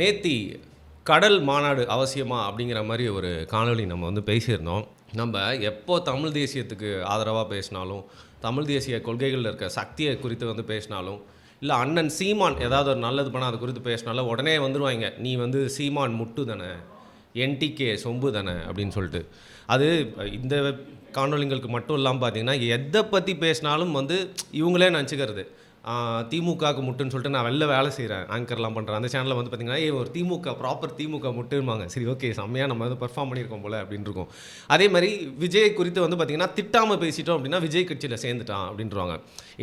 நேத்தி கடல் மாநாடு அவசியமா அப்படிங்கிற மாதிரி ஒரு காணொளி நம்ம வந்து பேசியிருந்தோம். நம்ம எப்போ தமிழ் தேசியத்துக்கு ஆதரவாக பேசினாலும், தமிழ் தேசிய கொள்கைகளில் இருக்க சக்தியை குறித்து வந்து பேசினாலும், இல்லை அண்ணன் சீமான் ஏதாவது ஒரு நல்லது பண்ணால் அது குறித்து பேசினாலும் உடனே வந்துடுவாங்க, நீ வந்து சீமான் முட்டு தானே, என்டிகே சொம்பு தானே அப்படின்னு சொல்லிட்டு. அது இந்த காணொலிங்களுக்கு மட்டும் இல்லாமல் பார்த்தீங்கன்னா, எதை பற்றி பேசினாலும் வந்து இவங்களே நினச்சிக்கிறது. திமுகவுக்கு முட்டுன்னு சொல்லிட்டு நான் வெளில வேலை செய்கிறேன், ஆங்கர்லாம் பண்ணுறேன். அந்த சேனலில் வந்து பார்த்திங்கன்னா ஒரு திமுக ப்ராப்பர் திமுக முட்டுமாங்க. சரி, ஓகே, செம்மையாக நம்ம வந்து பெர்ஃபார்ம் பண்ணியிருக்கோம் போல் அப்படின்னு இருக்கும். அதே மாதிரி விஜய் குறித்து வந்து பார்த்திங்கன்னா திட்டாமல் பேசிட்டோம் அப்படின்னா விஜய் கட்சியில் சேர்ந்துட்டான் அப்படின்றாங்க.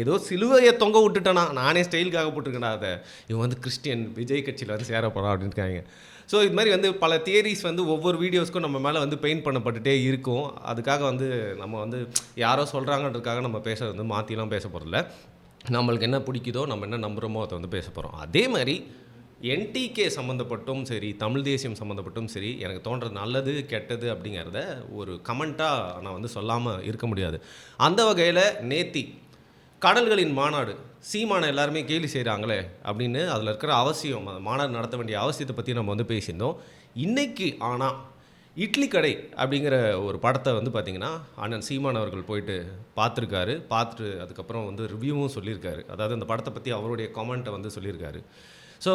ஏதோ சிலுவையை தொங்க விட்டுட்டேனா, நானே ஸ்டைலுக்காக போட்டிருக்கேன்டா அதை, இவன் வந்து கிறிஸ்டியன் விஜய் கட்சியில் வந்து சேரப்போகிறான் அப்படின்னு இருக்காங்க. ஸோ இது மாதிரி வந்து பல தியரிஸ் வந்து ஒவ்வொரு வீடியோஸ்க்கும் நம்ம மேலே வந்து பெயிண்ட் பண்ணப்பட்டுகிட்டே இருக்கும். அதுக்காக வந்து நம்ம வந்து யாரோ சொல்கிறாங்கன்றதுக்காக நம்ம பேச வந்து மாற்றிலாம் பேச போகிறதில்ல. நம்மளுக்கு என்ன பிடிக்குதோ, நம்ம என்ன நம்புகிறோமோ அதை வந்து பேச போகிறோம். அதே மாதிரி என்டிகே சம்மந்தப்பட்டும் சரி, தமிழ் தேசியம் சம்மந்தப்பட்டும் சரி, எனக்கு தோன்றது நல்லது கெட்டது அப்படிங்கிறத ஒரு கமெண்ட்டாக நான் வந்து சொல்லாமல் இருக்க முடியாது. அந்த வகையில் நேத்தி கடல்களின் மாநாடு, சீமானை எல்லாருமே கேலி செய்கிறாங்களே அப்படின்னு அதில் இருக்கிற அவசியம், மாநாடு நடத்த வேண்டிய அவசியத்தை பற்றி நம்ம வந்து பேசியிருந்தோம். இன்றைக்கி ஆனால் இட்லி கடை அப்படிங்கிற ஒரு படத்தை வந்து பார்த்திங்கன்னா அண்ணன் சீமான் அவர்கள் போயிட்டு பார்த்துருக்காரு. பார்த்துட்டு அதுக்கப்புறம் வந்து ரிவ்யூவும் சொல்லியிருக்காரு. அதாவது அந்த படத்தை பற்றி அவருடைய கமெண்ட்டை வந்து சொல்லியிருக்காரு. So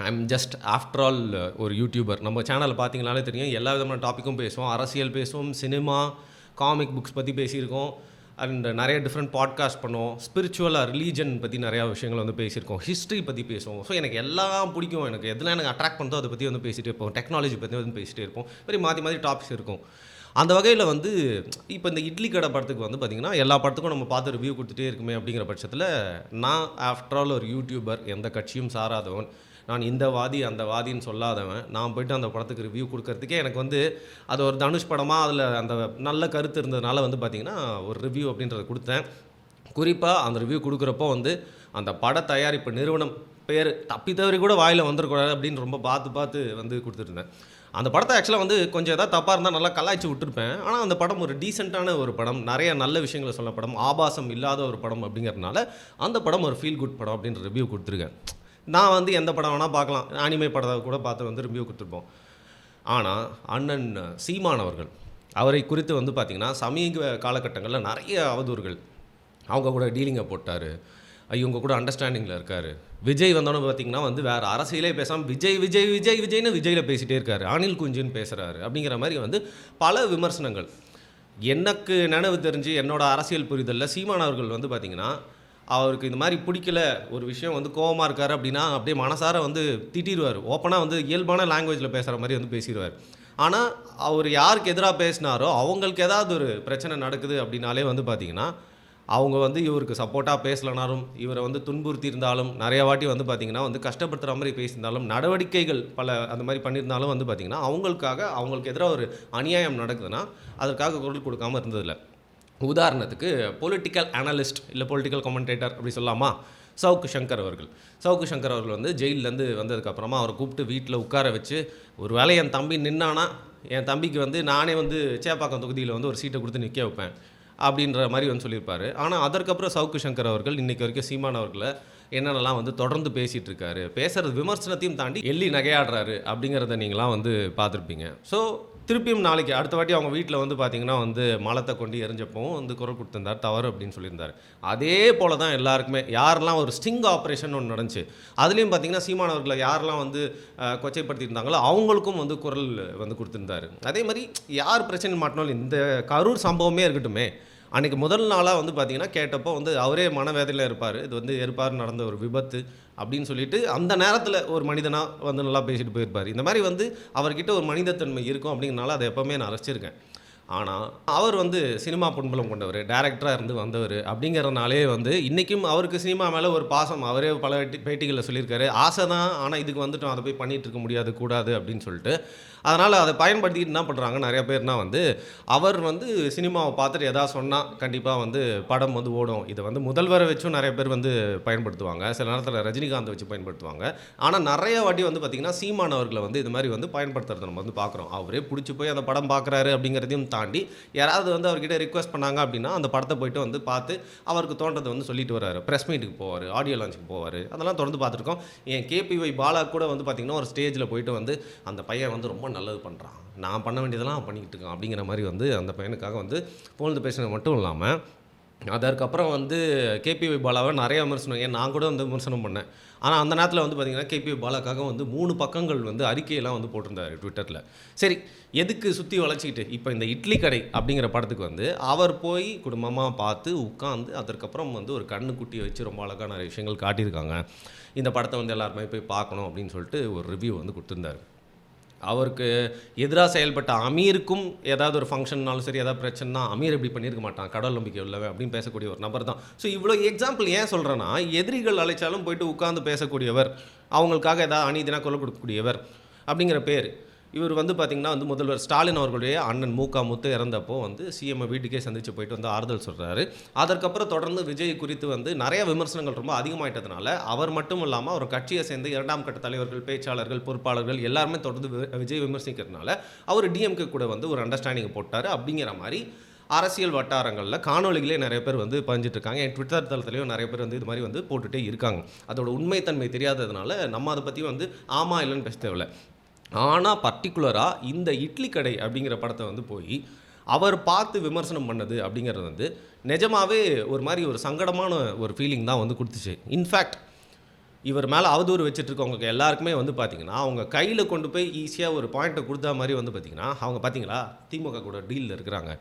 I'm just after all ஒரு யூடியூபர். நம்ம சேனலில் பார்த்தீங்கனாலே தெரியும், எல்லா விதமான டாப்பிக்கும் பேசுவோம். அரசியல் பேசுவோம், சினிமா, காமிக் புக்ஸ் பற்றி பேசியிருக்கோம், அண்ட் நிறைய டிஃப்ரெண்ட் பாட்காஸ்ட் பண்ணுவோம். ஸ்பிரிச்சுவலாக ரிலீஜன் பற்றி நிறையா விஷயங்கள் வந்து பேசியிருக்கோம், ஹிஸ்ட்ரி பற்றி பேசுவோம். ஸோ எனக்கு எல்லாம் பிடிக்கும். எனக்கு எதெல்லாம் எனக்கு அட்ராக்ட் பண்ணுறதோ அதை பற்றி வந்து பேசிகிட்டே இருப்போம். டெக்னாலஜி பற்றி வந்து பேசிகிட்டே இருப்போம். மாதிரி மாற்றி டாபிக்ஸ் இருக்கும். அந்த வகையில் வந்து இப்போ இந்த இட்லி கடை படத்துக்கு வந்து பார்த்திங்கன்னா எல்லா படத்துக்கும் நம்ம பார்த்து ரிவ்யூ கொடுத்துட்டே இருக்குமே அப்படிங்கிற பட்சத்தில், நான் ஆஃப்டர் ஆல் ஒரு யூடியூபர், எந்த கட்சியும் சாராதவன், நான் இந்த வாதி அந்த வாதின்னு சொல்லாதவன், நான் போய்ட்டு அந்த படத்துக்கு ரிவ்யூ கொடுக்கறதுக்கே எனக்கு வந்து அது ஒரு தனுஷ் படமாக அதில் அந்த நல்ல கருத்து இருந்ததுனால வந்து பார்த்திங்கன்னா ஒரு ரிவ்யூ அப்படின்றத கொடுத்தேன். குறிப்பாக அந்த ரிவ்யூ கொடுக்குறப்போ வந்து அந்த பட தயாரிப்பு நிறுவனம் பேர் தப்பி தவறி கூட வாயில் வந்துடக்கூடாது அப்படின்னு ரொம்ப பார்த்து வந்து கொடுத்துருந்தேன். அந்த படத்தை ஆக்சுவலாக வந்து கொஞ்சம் எதாவது தப்பாக இருந்தால் நல்லா கலாய்ச்சி விட்டுருப்பேன். ஆனால் அந்த படம் ஒரு டீசெண்டான ஒரு படம், நிறைய நல்ல விஷயங்களை சொல்ல படம், ஆபாசம் இல்லாத ஒரு படம் அப்படிங்கிறதுனால அந்த படம் ஒரு ஃபீல் குட் படம் அப்படின்ற ரிவ்யூ கொடுத்துருக்கேன். நான் வந்து எந்த படம் வேணால் பார்க்கலாம், அனிமே படத்தை கூட பார்த்து வந்து ரிவ்யூ கொடுத்துருப்போம். ஆனால் அண்ணன் சீமான் அவர்கள், அவரை குறித்து வந்து பார்த்திங்கன்னா சமீப காலகட்டங்களில் நிறைய அவதூறுகள், அவங்க கூட டீலிங்கை போட்டார், இவங்க கூட அண்டர்ஸ்டாண்டிங்கில் இருக்கார். விஜய் வந்தோன்னு பார்த்திங்கன்னா வந்து வேறு அரசியலே பேசாமல் விஜய்னு விஜயில் பேசிகிட்டே இருக்கார், அனில் குஞ்சுன்னு பேசுகிறாரு அப்படிங்கிற மாதிரி வந்து பல விமர்சனங்கள். எனக்கு நினைவு தெரிஞ்சு என்னோட அரசியல் புரிதலில் சீமான் அவர்கள் வந்து பார்த்திங்கன்னா அவருக்கு இந்த மாதிரி பிடிக்கல ஒரு விஷயம் வந்து கோவமாக இருக்கார் அப்படின்னா அப்படியே மனசார வந்து திட்டிடுவார். ஓப்பனாக வந்து இயல்பான லாங்குவேஜில் பேசுகிற மாதிரி வந்து பேசிடுவார். ஆனால் அவர் யாருக்கு எதிராக பேசினாரோ அவங்களுக்கு ஏதாவது ஒரு பிரச்சனை நடக்குது அப்படின்னாலே வந்து பார்த்திங்கன்னா அவங்க வந்து இவருக்கு சப்போர்ட்டாக பேசலனாலும், இவரை வந்து துன்புறுத்தி இருந்தாலும், நிறைய வாட்டி வந்து பார்த்திங்கன்னா வந்து கஷ்டப்படுத்துகிற மாதிரி பேசியிருந்தாலும், நடவடிக்கைகள் பல அந்த மாதிரி பண்ணியிருந்தாலும் வந்து பார்த்திங்கன்னா அவங்களுக்கு எதிராக ஒரு அநியாயம் நடக்குதுன்னா அதற்காக குரல் கொடுக்காமல் இருந்ததில்லை. உதாரணத்துக்கு பொலிட்டிக்கல் அனலிஸ்ட் இல்லை பொலிட்டிக்கல் கமெண்டேட்டர் அப்படி சொல்லாமா, சவுக்கு சங்கர் அவர்கள் வந்து ஜெயிலேருந்து வந்ததுக்கப்புறமா அவரை கூப்பிட்டு வீட்டில் உட்கார வச்சு, ஒரு வேளை என் தம்பி நின்னானா என் தம்பிக்கு வந்து நானே வந்து சேப்பாக்கம் தொகுதியில் வந்து ஒரு சீட்டை கொடுத்து நிற்க வைப்பேன் அப்படின்ற மாதிரி வந்து சொல்லியிருப்பார். ஆனால் அதற்கப்புறம் சவுக்கு சங்கர் அவர்கள் இன்றைக்கி வரைக்கும் சீமான் அவர்களை என்னென்னலாம் வந்து தொடர்ந்து பேசிகிட்டு இருக்காரு, பேசுகிறது விமர்சனத்தையும் தாண்டி எள்ளி நகையாடுறாரு அப்படிங்கிறத நீங்களாம் வந்து பார்த்துருப்பீங்க. ஸோ திருப்பியும் நாளைக்கு அடுத்த வாட்டி அவங்க வீட்டில் வந்து பார்த்திங்கன்னா வந்து மலத்தை கொண்டு எரிஞ்சப்பவும் வந்து குரல் கொடுத்துருந்தார், தவறு அப்படின்னு சொல்லியிருந்தார். அதே போல் தான் எல்லாருக்குமே யாரெல்லாம் ஒரு ஸ்டிங் ஆப்ரேஷன் ஒன்று நடந்துச்சு, அதுலேயும் பார்த்திங்கன்னா சீமானவர்களை யாரெல்லாம் வந்து கொச்சைப்படுத்தியிருந்தாங்களோ அவங்களுக்கும் வந்து குரல் வந்து கொடுத்துருந்தாரு. அதே மாதிரி யார் பிரச்சனை மாட்டினாலும் இந்த கரூர் சம்பவமே இருக்கட்டுமே, அன்றைக்கி முதல் நாளாக வந்து பார்த்திங்கன்னா கேட்டப்போ வந்து அவரே மனவேதையில் இருப்பார், இது வந்து நடந்த ஒரு விபத்து அப்படின்னு சொல்லிட்டு அந்த நேரத்தில் ஒரு மனிதனாக வந்து நல்லா பேசிட்டு போயிருப்பார். இந்த மாதிரி வந்து அவர்கிட்ட ஒரு மனிதத்தன்மை இருக்கும் அப்படிங்கிறனால அதை எப்போவுமே நான் ரசிச்சிருக்கேன். ஆனால் அவர் வந்து சினிமா பின்புலம் கொண்டவர், டைரக்டராக இருந்து வந்தவர் அப்படிங்கிறனாலே வந்து இன்றைக்கும் அவருக்கு சினிமா மேலே ஒரு பாசம், அவரே பல பேட்டிகளில் சொல்லியிருக்காரு, ஆசை தான், ஆனால் இதுக்கு வந்துட்டோம், அதை போய் பண்ணிகிட்டு இருக்க முடியாது கூடாது அப்படின்னு சொல்லிட்டு. அதனால் அதை பயன்படுத்திக்கிட்டு என்ன பண்ணுறாங்க நிறைய பேர்னா வந்து அவர் வந்து சினிமாவை பார்த்துட்டு எதாவது சொன்னால் கண்டிப்பாக வந்து படம் வந்து ஓடும். இதை வந்து முதல்வரை வச்சும் நிறைய பேர் வந்து பயன்படுத்துவாங்க. சில நேரத்தில் ரஜினிகாந்தை வச்சு பயன்படுத்துவாங்க. ஆனால் நிறைய வாட்டி வந்து பார்த்திங்கன்னா சீமான் அவர்களை வந்து இது மாதிரி வந்து பயன்படுத்துறதை நம்ம வந்து பார்க்குறோம். அவரே பிடிச்சி போய் அந்த படம் பார்க்குறாரு அப்படிங்கிறதையும் தாண்டி யாராவது வந்து அவர்கிட்ட ரிக்வெஸ்ட் பண்ணாங்க அப்படின்னா அந்த படத்தை போயிட்டு வந்து பார்த்து அவருக்கு தோன்றதை வந்து சொல்லிட்டு வர்றாரு. ப்ரெஸ் மீட்டுக்கு போவார், ஆடியோ லான்ச்சுக்கு போவார். அதெல்லாம் தொடர்ந்து பார்த்துருக்கோம். என் கேபிஒய் பாலா கூட வந்து பார்த்திங்கன்னா ஒரு ஸ்டேஜில் போயிட்டு வந்து அந்த பையன் வந்து ரொம்ப நல்லது பண்ணுறான், நான் பண்ண வேண்டியதெல்லாம் அவன் பண்ணிக்கிட்டு இருக்கான் அப்படிங்கிற மாதிரி வந்து அந்த பையனுக்காக வந்து புகழ்ந்து பேசுனது மட்டும் இல்லாமல் அதற்கப்புறம் வந்து கேபிஒய் பாலாவை நிறைய விமர்சனம், ஏன் நான் கூட வந்து விமர்சனம் பண்ணேன். ஆனால் அந்த நேரத்தில் வந்து பார்த்திங்கன்னா கேபிஒய் பாலாக்காக வந்து 3 பக்கங்கள் வந்து அறிக்கையெல்லாம் வந்து போட்டிருந்தார் ட்விட்டரில். சரி, எதுக்கு சுற்றி வளைச்சிக்கிட்டு இப்போ இந்த இட்லி கடை அப்படிங்கிற படத்துக்கு வந்து அவர் போய் குடும்பமாக பார்த்து உட்காந்து அதற்கப்புறம் வந்து ஒரு கண்ணுக்குட்டியை வச்சு ரொம்ப அழகாக நிறைய விஷயங்கள் காட்டியிருக்காங்க. இந்த படத்தை வந்து எல்லாருமே போய் பார்க்கணும் அப்படின்னு சொல்லிட்டு ஒரு ரிவ்யூ வந்து கொடுத்துருந்தார். அவருக்கு எதிராக செயல்பட்ட அமீருக்கும் ஏதாவது ஒரு ஃபங்க்ஷன்னாலும் சரி, ஏதாவது பிரச்சனைனா அமீர் இப்படி பண்ணியிருக்க மாட்டான், கடவுள் நம்பிக்கை உள்ளவன் அப்படின்னு பேசக்கூடிய ஒரு நபர் தான். ஸோ இவ்வளோ எக்ஸாம்பிள் ஏன் சொல்கிறேன்னா, எதிரிகள் அழைச்சாலும் போயிட்டு உட்கார்ந்து பேசக்கூடியவர், அவங்களுக்காக ஏதாவது அநீதினா குரல் கொடுக்கக்கூடியவர் அப்படிங்கிற பேர். இவர் வந்து பார்த்திங்கன்னா வந்து முதல்வர் ஸ்டாலின் அவர்களுடைய அண்ணன் முத்து இறந்தப்போ வந்து சிஎம் வீட்டுக்கே சந்தித்து போயிட்டு வந்து ஆறுதல் சொல்கிறாரு. அதற்கப்புறம் தொடர்ந்து விஜய் குறித்து வந்து நிறைய விமர்சனங்கள் ரொம்ப அதிகமாயிட்டதுனால அவர் மட்டும் இல்லாமல் அவர் கட்சியை சேர்ந்து 2ஆம் கட்ட தலைவர்கள், பேச்சாளர்கள், பொறுப்பாளர்கள் எல்லாருமே தொடர்ந்து விஜய் விமர்சிக்கிறதுனால அவர் டிஎம்கே கூட வந்து ஒரு அண்டர்ஸ்டாண்டிங் போட்டார். அப்படிங்கிற மாதிரி அரசியல் வட்டாரங்களில் காணொலிகளே நிறைய பேர் வந்து பதிஞ்சிட்டு இருக்காங்க. என் ட்விட்டர் தளத்துலையும் நிறைய பேர் வந்து இது மாதிரி வந்து போட்டுகிட்டே இருக்காங்க. அதோட உண்மைத்தன்மை தெரியாததுனால நம்ம அதை பற்றி வந்து ஆமாம் இல்லைன்னு பேச தேவையில்லை. ஆனால் பர்டிகுலராக இந்த இட்லி கடை அப்படிங்கிற படத்தை வந்து போய் அவர் பார்த்து விமர்சனம் பண்ணது அப்படிங்கிறது வந்து நிஜமாகவே ஒரு மாதிரி ஒரு சங்கடமான ஒரு ஃபீலிங் தான் வந்து கொடுத்துச்சு. இன்ஃபேக்ட் இவர் மேலே அவதூறு வச்சுட்ருக்கவங்க எல்லாருக்குமே வந்து பார்த்திங்கன்னா அவங்க கையில் கொண்டு போய் ஈஸியாக ஒரு பாயிண்ட்டை கொடுத்தா மாதிரி வந்து பார்த்திங்கன்னா அவங்க பார்த்தீங்களா திமுக கூட டீலில் இருக்கிறாங்க,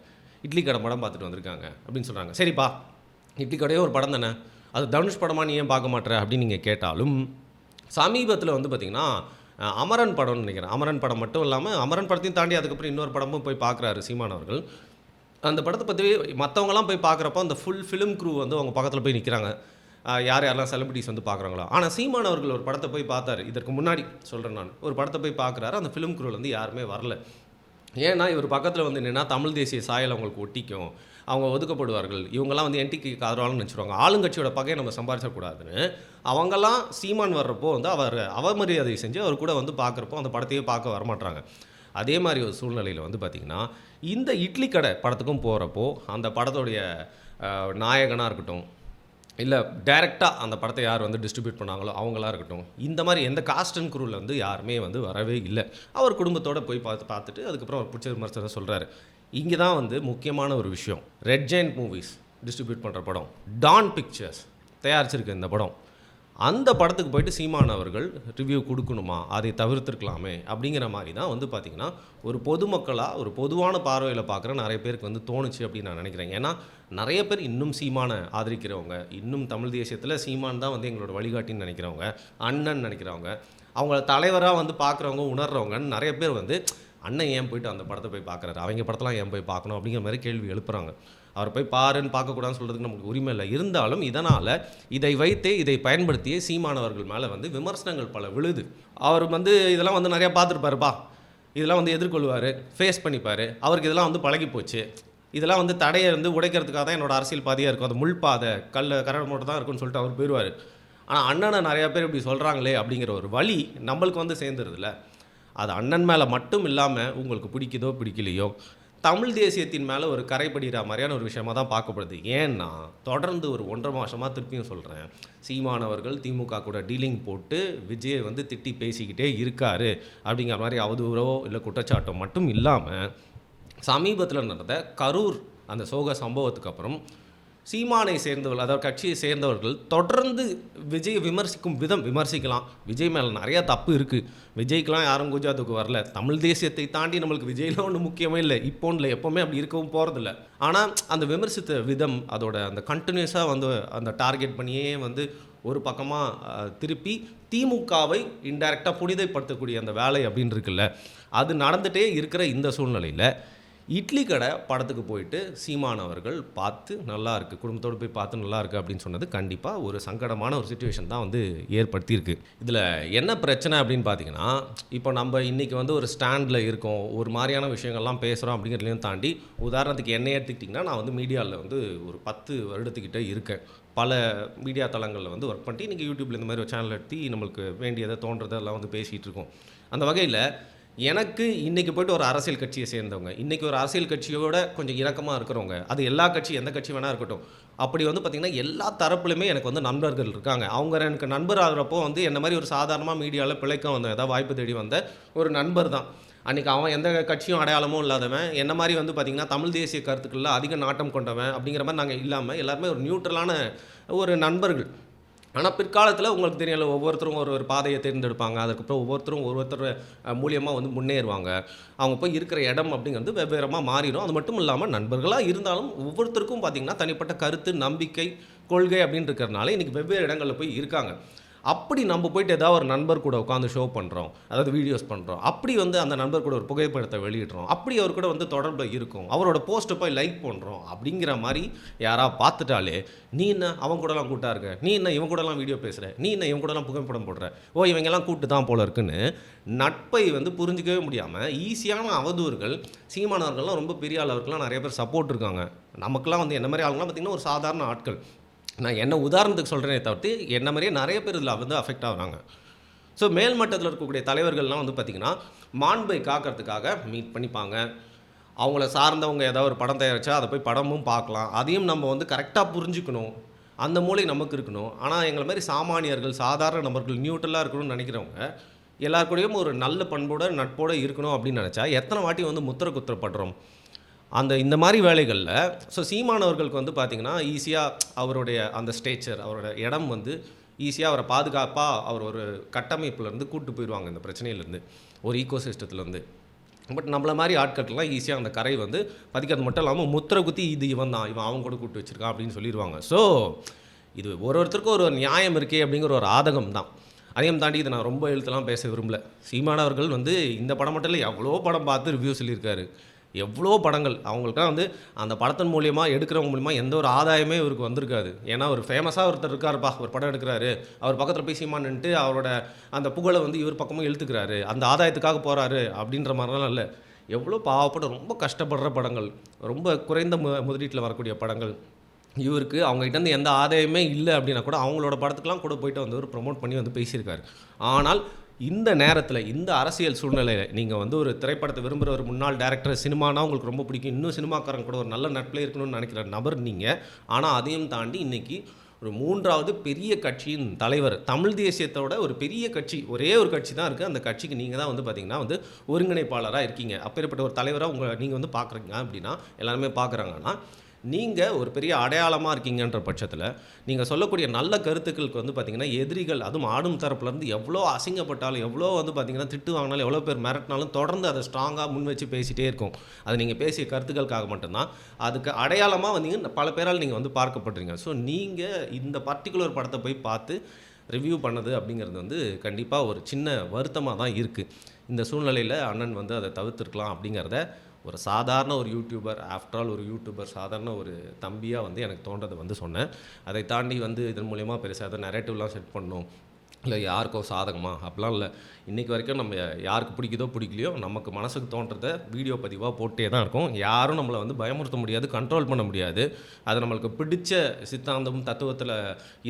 இட்லி கடை படம் பார்த்துட்டு வந்திருக்காங்க அப்படின்னு சொல்கிறாங்க. சரிப்பா, இட்லி கடையே ஒரு படம் தானே, அது தனுஷ் படமாக நீ ஏன் பார்க்க மாட்டேற அப்படின்னு நீங்கள் கேட்டாலும் சமீபத்தில் வந்து பார்த்திங்கன்னா அமரன் படம்னு நினைக்கிறேன். அமரன் படம் மட்டும் இல்லாமல் அமரன் படத்தையும் தாண்டி அதுக்கப்புறம் இன்னொரு படமும் போய் பார்க்குறாரு சீமான் அவர்கள். அந்த படத்தை பற்றி மற்றவங்களாம் போய் பார்க்குறப்போ அந்த ஃபுல் ஃபிலிம் க்ரூ வந்து அவங்க பக்கத்தில் போய் நிற்கிறாங்க. யாரெல்லாம் செலிபிரிட்டிஸ் வந்து பார்க்குறாங்களோ. ஆனால் சீமான் அவர்கள் ஒரு படத்தை போய் பார்த்தாரு. இதற்கு முன்னாடி சொல்கிறேன் நான், ஒரு படத்தை போய் பார்க்குறாரு. அந்த ஃபிலிம் க்ரூவில் வந்து யாருமே வரல. ஏன்னா இவர் பக்கத்தில் வந்து என்னென்னா தமிழ் தேசிய சாயல் அவங்களுக்கு ஒட்டிக்கும், அவங்க ஒதுக்கப்படுவார்கள், இவங்கெல்லாம் வந்து என்டிக்கு ஆதரவாளன்னு நினச்சிருவாங்க, ஆளுங்கட்சியோட பகையை நம்ம சம்பாதிச்சக்கூடாதுன்னு அவங்கெல்லாம் சீமான் வர்றப்போ வந்து அவர் அவமரியாதை செஞ்சு அவர் கூட வந்து பார்க்குறப்போ அந்த படத்தையே பார்க்க வரமாட்டாங்க. அதே மாதிரி ஒரு சூழ்நிலையில் வந்து பார்த்திங்கன்னா இந்த இட்லி கடை படத்துக்கும் போகிறப்போ அந்த படத்துடைய நாயகனாக இருக்கட்டும், இல்லை டைரெக்டாக அந்த படத்தை யார் வந்து டிஸ்ட்ரிபியூட் பண்ணாங்களோ அவங்களாக இருக்கட்டும், இந்த மாதிரி எந்த காஸ்ட் அண்ட் க்ரூவில் வந்து யாருமே வந்து வரவே இல்லை. அவர் குடும்பத்தோடு போய் பார்த்துட்டு அதுக்கப்புறம் அவர் பிடிச்ச விமர்சனம் சொல்கிறாரு. இங்கே தான் வந்து முக்கியமான ஒரு விஷயம். ரெட் ஜெயண்ட் மூவிஸ் டிஸ்ட்ரிபியூட் பண்ணுற படம், டான் பிக்சர்ஸ் தயாரிச்சிருக்கு இந்த படம். அந்த படத்துக்கு போயிட்டு சீமான் அவர்கள் ரிவ்யூ கொடுக்கணுமா, அதை தவிர்த்துருக்கலாமே அப்படிங்கிற மாதிரி தான் வந்து பார்த்திங்கன்னா ஒரு பொதுமக்களாக ஒரு பொதுவான பார்வையில் பார்க்குற நிறைய பேருக்கு வந்து தோணுச்சு அப்படின்னு நான் நினைக்கிறேன். ஏன்னா நிறைய பேர் இன்னும் சீமானை ஆதரிக்கிறவங்க, இன்னும் தமிழ் தேசியத்தில் சீமான் தான் வந்து எங்களோட வழிகாட்டின்னு நினைக்கிறவங்க, அண்ணன் நினைக்கிறவங்க, அவங்கள தலைவராக வந்து பார்க்குறவங்க, உணர்றவங்கன்னு நிறைய பேர் வந்து அண்ணன் ஏன் போயிட்டு அந்த படத்தை போய் பார்க்குறாரு, அவங்க படத்தெல்லாம் ஏன் போய் பார்க்கணும் அப்படிங்கிற மாதிரி கேள்வி எழுப்புறாங்க. அவர் போய் பாருன்னு பார்க்கக்கூடாதுன்னு சொல்கிறதுக்கு நமக்கு உரிமை இல்லை. இருந்தாலும் இதனால் இதை வைத்தே இதை பயன்படுத்தியே சீமானவர்கள் மேலே வந்து விமர்சனங்கள் பல விழுது. அவர் வந்து இதெல்லாம் வந்து நிறையா பார்த்துருப்பாருப்பா, இதெல்லாம் வந்து எதிர்கொள்வார், ஃபேஸ் பண்ணிப்பார், அவருக்கு இதெல்லாம் வந்து பழகி போச்சு, இதெல்லாம் வந்து தடையை வந்து உடைக்கிறதுக்காக தான் என்னோடய அரசியல் பாதையாக இருக்கும், அது முள் பாதை கரடு மட்டும் தான் இருக்குன்னு சொல்லிட்டு அவர் போயிடுவார். ஆனால் அண்ணனை நிறையா பேர் இப்படி சொல்கிறாங்களே அப்படிங்கிற ஒரு வழி நம்மளுக்கு வந்து சேர்ந்துருதுல்ல. அது அண்ணன் மேலே மட்டும் இல்லாமல் உங்களுக்கு பிடிக்குதோ பிடிக்கலையோ தமிழ் தேசியத்தின் மேலே ஒரு கரைப்படுகிற மாதிரியான ஒரு விஷயமாக தான் பார்க்கப்படுது. ஏன்னா தொடர்ந்து ஒரு 1.5 மாதமாக திருப்பியும் சொல்கிறேன், சீமான் அவர்கள் திமுக கூட டீலிங் போட்டு விஜயை வந்து திட்டி பேசிக்கிட்டே இருக்காரு அப்படிங்கிற மாதிரி அவதூறோ இல்லை குற்றச்சாட்டோ மட்டும் இல்லாமல் சமீபத்தில் நடந்த கரூர் அந்த சோக சம்பவத்துக்கு அப்புறம் சீமானை சேர்ந்தவர்கள், அதாவது கட்சியை சேர்ந்தவர்கள் தொடர்ந்து விஜயை விமர்சிக்கும் விதம், விமர்சிக்கலாம், விஜய் மேலே நிறையா தப்பு இருக்குது, விஜய்க்கெலாம் யாரும் குஜராத்துக்கு வரல, தமிழ் தேசியத்தை தாண்டி நம்மளுக்கு விஜய்லாம் ஒன்றும் முக்கியமே இல்லை, இப்போ இல்லை, எப்போவுமே அப்படி இருக்கவும் போகிறதில்ல. ஆனால் அந்த விமர்சித்த விதம், அதோட அந்த கண்டினியூஸாக வந்து அந்த டார்கெட் பண்ணியே வந்து ஒரு பக்கமாக திருப்பி திமுகவை இன்டைரக்டாக புனிதைப்படுத்தக்கூடிய அந்த வேலை அப்படின்னு இருக்குல்ல, அது நடந்துகிட்டே இருக்கிற இந்த சூழ்நிலையில் இட்லி கடை படத்துக்கு போயிட்டு சீமான் அவர்கள் பார்த்து நல்லா இருக்கு, குடும்பத்தோடு போய் பார்த்து நல்லா இருக்கு அப்படின்னு சொன்னது கண்டிப்பாக ஒரு சங்கடமான ஒரு சுச்சுவேஷன் தான் வந்து ஏற்படுத்தியிருக்கு. இதில் என்ன பிரச்சனை அப்படின்னு பார்த்தீங்கன்னா, இப்போ நம்ம இன்றைக்கி வந்து ஒரு ஸ்டாண்டில் இருக்கோம், ஒரு மாதிரியான விஷயங்கள்லாம் பேசுகிறோம் அப்படிங்கிறதையும் தாண்டி, உதாரணத்துக்கு என்னை எடுத்துக்கிட்டிங்கன்னா, நான் வந்து மீடியாவில் வந்து ஒரு 10 வருடத்துக்கிட்ட இருக்கேன். பல மீடியா தளங்களில் வந்து ஒர்க் பண்ணிட்டு இன்றைக்கி யூடியூப்பில் இந்த மாதிரி ஒரு சேனல் எடுத்து நம்மளுக்கு வேண்டியதை தோன்றதெல்லாம் வந்து பேசிகிட்டு இருக்கோம். அந்த வகையில் எனக்கு இன்றைக்கி போய்ட்டு ஒரு அரசியல் கட்சியை சேர்ந்தவங்க, இன்றைக்கி ஒரு அரசியல் கட்சியோட கொஞ்சம் இணக்கமாக இருக்கிறவங்க, அது எல்லா கட்சி எந்த கட்சி வேணால் இருக்கட்டும், அப்படி வந்து பார்த்திங்கன்னா எல்லா தரப்புலையுமே எனக்கு வந்து நண்பர்கள் இருக்காங்க. அவங்க எனக்கு நண்பர் ஆகிறப்போ வந்து என்ன மாதிரி ஒரு சாதாரணமாக மீடியாவில் பிழைக்க வந்த ஏதாவது வாய்ப்பு தேடி வந்த ஒரு நண்பர் தான். அன்றைக்கி அவன் எந்த கட்சியும் அடையாளமும் இல்லாதவன், என்ன மாதிரி வந்து பார்த்திங்கன்னா தமிழ் தேசிய கருத்துக்களில் அதிக நாட்டம் கொண்டவன் அப்படிங்கிற மாதிரி நாங்கள் இல்லாமல் எல்லாருமே ஒரு நியூட்ரலான ஒரு நண்பர்கள். ஆனால் பிற்காலத்தில் உங்களுக்கு தெரியல, ஒவ்வொருத்தரும் ஒரு பாதையை தேர்ந்தெடுப்பாங்க, அதுக்கப்புறம் ஒவ்வொருத்தர் மூலியமாக வந்து முன்னேறுவாங்க. அவங்க போய் இருக்கிற இடம் அப்படிங்கிறது வெவ்வேறமாக மாறிடும். அது மட்டும் இல்லாமல் நண்பர்களாக இருந்தாலும் ஒவ்வொருத்தருக்கும் பார்த்திங்கன்னா தனிப்பட்ட கருத்து, நம்பிக்கை, கொள்கை அப்படின்னு இருக்கிறனால இன்றைக்கி வெவ்வேறு இடங்களில் போய் இருக்காங்க. அப்படி நம்ம போய்ட்டு ஏதாவது ஒரு நண்பர் கூட உட்காந்து ஷோ பண்ணுறோம், அதாவது வீடியோஸ் பண்ணுறோம், அப்படி வந்து அந்த நண்பர் கூட ஒரு புகைப்படத்தை வெளியிடுறோம், அப்படி அவர் கூட வந்து தொடர்பில் இருக்கும், அவரோட போஸ்ட்டை போய் லைக் பண்ணுறோம் அப்படிங்கிற மாதிரி யாராவது பார்த்துட்டாலே, நீ என்ன அவன் கூடலாம் கூட்டாக இருக்க, நீ என்ன இவன் கூடலாம் வீடியோ பேசுகிற, நீ என்ன இவன் கூடலாம் புகைப்படம் போடுற, ஓ இவங்கெல்லாம் கூட்டு தான் போல இருக்குன்னு நட்பை வந்து புரிஞ்சிக்கவே முடியாமல் ஈஸியான அவதூறுகள். சீமானவர்கள்லாம் ரொம்ப பெரிய அளவுக்குலாம் நிறைய பேர் சப்போர்ட் இருக்காங்க. நமக்குலாம் வந்து என்ன மாதிரி ஆளுங்கலாம் பார்த்திங்கன்னா ஒரு சாதாரண ஆட்கள். நான் என்ன உதாரணத்துக்கு சொல்கிறேனே தவிர்த்து என்ன மாதிரியே நிறைய பேர் இதில் வந்து அஃபெக்ட் ஆகுறாங்க. ஸோ மேல்மட்டத்தில் இருக்கக்கூடிய தலைவர்கள்லாம் வந்து பார்த்திங்கன்னா மாண்பை காக்கிறதுக்காக மீட் பண்ணிப்பாங்க. அவங்கள சார்ந்தவங்க ஏதாவது ஒரு படம் தயாரித்தா அதை போய் படமும் பார்க்கலாம், அதையும் நம்ம வந்து கரெக்டாக புரிஞ்சுக்கணும், அந்த மூளை நமக்கு இருக்கணும். ஆனால் எங்களை மாதிரி சாமானியர்கள், சாதாரண நபர்கள், நியூட்ரலாக இருக்கணும்னு நினைக்கிறவங்க எல்லாருக்கூடையும் ஒரு நல்ல பண்போட நட்போடு இருக்கணும் அப்படின்னு நினச்சா எத்தனை வாட்டி வந்து குத்துறப்படுறோம் இந்த மாதிரி வேலைகளில். ஸோ சீமானவர்களுக்கு வந்து பார்த்திங்கன்னா ஈஸியாக அவருடைய அந்த ஸ்டேச்சர், அவரோட இடம் வந்து ஈஸியாக அவரை பாதுகாப்பாக அவர் ஒரு கட்டமைப்புலேருந்து கூப்பிட்டு போயிடுவாங்க இந்த பிரச்சனையிலேருந்து, ஒரு ஈகோ சிஸ்டத்துலேருந்து. பட் நம்மள மாதிரி ஆட்கள்லாம் ஈஸியாக அந்த கரை வந்து பதிக்கிறது மட்டும் இல்லாமல் முத்திரை குத்தி இது இவன் தான், இவன் அவங்க கூட கூப்பிட்டு வச்சுருக்கான் அப்படின்னு சொல்லிடுவாங்க. ஸோ இது ஒருத்தருக்கும் ஒரு நியாயம் இருக்கே அப்படிங்கிற ஒரு ஆதகம் தான். அதையும் தாண்டி இதை நான் ரொம்ப எழுத்தெல்லாம் பேச விரும்பல. சீமானவர்கள் வந்து இந்த படம் மட்டும் இல்லை, எவ்வளோ படம் பார்த்து ரிவ்யூ சொல்லியிருக்காரு, எவ்வளோ படங்கள். அவங்களுக்குலாம் வந்து அந்த படத்தின் மூலியமாக எடுக்கிறவங்க மூலிமா எந்த ஒரு ஆதாயமே இவருக்கு வந்திருக்காது. ஏன்னா ஒரு ஃபேமஸாக ஒருத்தர் இருக்காருப்பா, ஒரு படம் எடுக்கிறாரு, அவர் பக்கத்தில் போய் சீமானுன்ட்டு அவரோட அந்த புகழை வந்து இவர் பக்கமும் இழுத்துக்கிறாரு, அந்த ஆதாயத்துக்காக போகிறாரு அப்படின்ற மாதிரிலாம் இல்லை. எவ்வளோ பாவப்பட ரொம்ப கஷ்டப்படுற படங்கள், ரொம்ப குறைந்த முதலீட்டில் வரக்கூடிய படங்கள். இவருக்கு அவங்ககிட்டேருந்து எந்த ஆதாயமே இல்லை அப்படின்னா கூட அவங்களோட படத்துக்கெலாம் கூட போயிட்டு வந்து ஒரு ப்ரொமோட் பண்ணி வந்து பேசியிருக்காரு. ஆனால் இந்த நேரத்தில் இந்த அரசியல் சூழ்நிலையில் நீங்கள் வந்து ஒரு திரைப்படத்தை விரும்புகிற ஒரு முன்னாள் டேரக்டர், சினிமானா உங்களுக்கு ரொம்ப பிடிக்கும், இன்னும் சினிமாக்காரங்க கூட ஒரு நல்ல நட்பில் இருக்கணும்னு நினைக்கிற நபர் நீங்கள். ஆனால் அதையும் தாண்டி இன்றைக்கி ஒரு 3வது பெரிய கட்சியின் தலைவர், தமிழ் தேசியத்தோட ஒரு பெரிய கட்சி, ஒரே ஒரு கட்சி தான் இருக்குது, அந்த கட்சிக்கு நீங்கள் தான் வந்து பார்த்திங்கன்னா வந்து ஒருங்கிணைப்பாளராக இருக்கீங்க. அப்பேற்பட்ட ஒரு தலைவராக நீங்கள் வந்து பார்க்குறீங்க அப்படின்னா, எல்லாருமே பார்க்குறாங்கன்னா நீங்கள் ஒரு பெரிய அடையாளமாக இருக்கீங்கன்ற பட்சத்தில் நீங்கள் சொல்லக்கூடிய நல்ல கருத்துக்களுக்கு வந்து பார்த்திங்கன்னா எதிரிகள், அதுவும் ஆடும் தரப்புலேருந்து எவ்வளோ அசிங்கப்பட்டாலும், எவ்வளோ வந்து பார்த்திங்கன்னா திட்டு வாங்கினாலும், எவ்வளோ பேர் மிரட்டினாலும் தொடர்ந்து அதை ஸ்ட்ராங்காக முன் வச்சு பேசிகிட்டே இருக்கும். அது நீங்கள் பேசிய கருத்துக்களுக்காக மட்டும்தான். அதுக்கு அடையாளமாக வந்தீங்க பல பேரால் நீங்கள் வந்து பார்க்கப்படுறீங்க. ஸோ நீங்கள் இந்த பர்டிகுலர் படத்தை போய் பார்த்து ரிவ்யூ பண்ணது அப்படிங்கிறது வந்து கண்டிப்பாக ஒரு சின்ன வருத்தமாக தான் இருக்குது. இந்த சூழ்நிலையில் அண்ணன் வந்து அதை தவிர்த்துருக்கலாம் அப்படிங்கிறத ஒரு சாதாரண ஒரு யூடியூபர், ஆஃப்டர் ஆல் ஒரு யூடியூபர், சாதாரண ஒரு தம்பியாக வந்து எனக்கு தோன்றதை வந்து சொன்னேன். அதை தாண்டி வந்து இதன் மூலயமா பெருசாக எதாவது நரேட்டிவ்லாம் செட் பண்ணணும், இல்லை யாருக்கோ சாதகமாக அப்படிலாம் இல்லை. இன்றைக்கி வரைக்கும் நம்ம யாருக்கு பிடிக்குதோ பிடிக்கலையோ நமக்கு மனசுக்கு தோன்றதை வீடியோ பதிவாக போட்டே தான் இருக்கும். யாரும் நம்மளை வந்து பயமுறுத்த முடியாது, கண்ட்ரோல் பண்ண முடியாது. அது நம்மளுக்கு பிடிச்ச சித்தாந்தம் தத்துவத்தில்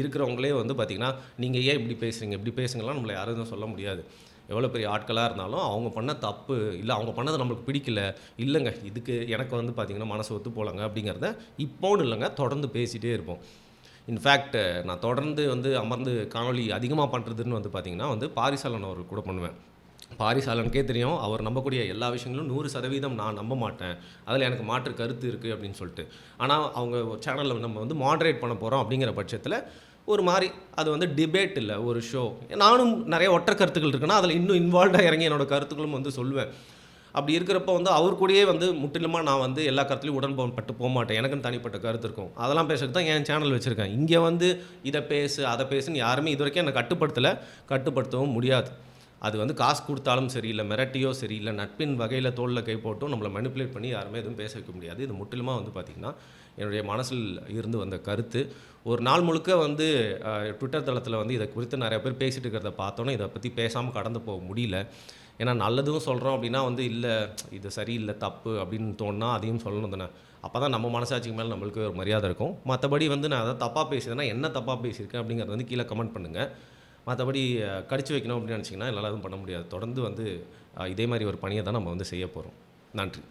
இருக்கிறவங்களே வந்து பார்த்திங்கன்னா நீங்கள் ஏன் இப்படி பேசுகிறீங்க, இப்படி பேசுங்கலாம் நம்மளை யாரும் எதுவும் சொல்ல முடியாது. எவ்வளோ பெரிய ஆட்களாக இருந்தாலும் அவங்க பண்ண தப்பு இல்லை, அவங்க பண்ணது நம்மளுக்கு பிடிக்கல, இல்லைங்க இதுக்கு எனக்கு வந்து பார்த்திங்கன்னா மனசு ஒத்து போகலங்க அப்படிங்கிறத இப்போன்னு இல்லைங்க, தொடர்ந்து பேசிகிட்டே இருப்போம். இன்ஃபேக்ட் நான் தொடர்ந்து வந்து அமர்ந்து காணொலி அதிகமாக பண்ணுறதுன்னு வந்து பார்த்திங்கன்னா வந்து பாரிசாலன் அவர்கள் கூட பண்ணுவேன். பாரிசாலனுக்கே தெரியும் அவர் நம்பக்கூடிய எல்லா விஷயங்களும் 100% நான் நம்ப மாட்டேன், அதில் எனக்கு மாற்று கருத்து இருக்குது அப்படின்னு சொல்லிட்டு. ஆனால் அவங்க சேனலில் நம்ம வந்து மாடரேட் பண்ண போகிறோம் அப்படிங்கிற பட்சத்தில் ஒரு மாதிரி அது வந்து டிபேட் இல்லை, ஒரு ஷோ. நானும் நிறைய ஒற்றை கருத்துக்கள் இருக்குன்னா அதில் இன்னும் இன்வால்வ்டாக இறங்கி என்னோடய கருத்துக்களும் வந்து சொல்லுவேன். அப்படி இருக்கிறப்போ வந்து அவர் கூடயே வந்து முற்றிலுமாக நான் வந்து எல்லா கருத்துலையும் உடன்பட்டு போக மாட்டேன். எனக்குன்னு தனிப்பட்ட கருத்து இருக்கும், அதெல்லாம் பேசுறது தான் என் சேனல் வச்சுருக்கேன். இங்கே வந்து இதை பேசு அதை பேசுன்னு யாருமே இது வரைக்கும் என்னை கட்டுப்படுத்தவும் முடியாது. அது வந்து காசு கொடுத்தாலும் சரி, இல்லை மிரட்டியோ சரி, இல்லை நட்பின் வகையில் தோளில் கை போட்டும் நம்மளை மேனிப்புலேட் பண்ணி யாருமே எதுவும் பேச வைக்க முடியாது. இது முற்றிலுமா வந்து பார்த்திங்கன்னா என்னுடைய மனசில் இருந்து வந்த கருத்து. ஒரு நாள் முழுக்க வந்து ட்விட்டர் தளத்தில் வந்து இதை குறித்து நிறைய பேர் பேசிகிட்டு இருக்கிறத பார்த்தோன்னே இதை பற்றி பேசாமல் கடந்து போக முடியல. ஏன்னா நல்லதும் சொல்கிறோம் அப்படின்னா வந்து இல்லை இது சரியில்லை தப்பு அப்படின்னு தோணுனா அதையும் சொல்லணும் தானே. அப்போ தான் நம்ம மனசாட்சிக்கு மேலே நம்மளுக்கு ஒரு மரியாதை இருக்கும். மற்றபடி வந்து நான் எதாவது தப்பாக பேசியிருந்தேன்னா என்ன தப்பாக பேசியிருக்கேன் அப்படிங்கிறது வந்து கீழே கமெண்ட் பண்ணுங்கள். மற்றபடி கடிச்சு வைக்கணும் அப்படின்னு நினச்சிங்கன்னா என்னால் எதுவும் பண்ண முடியாது. தொடர்ந்து வந்து இதே மாதிரி ஒரு பணியை தான் நம்ம வந்து செய்ய போகிறோம். நன்றி.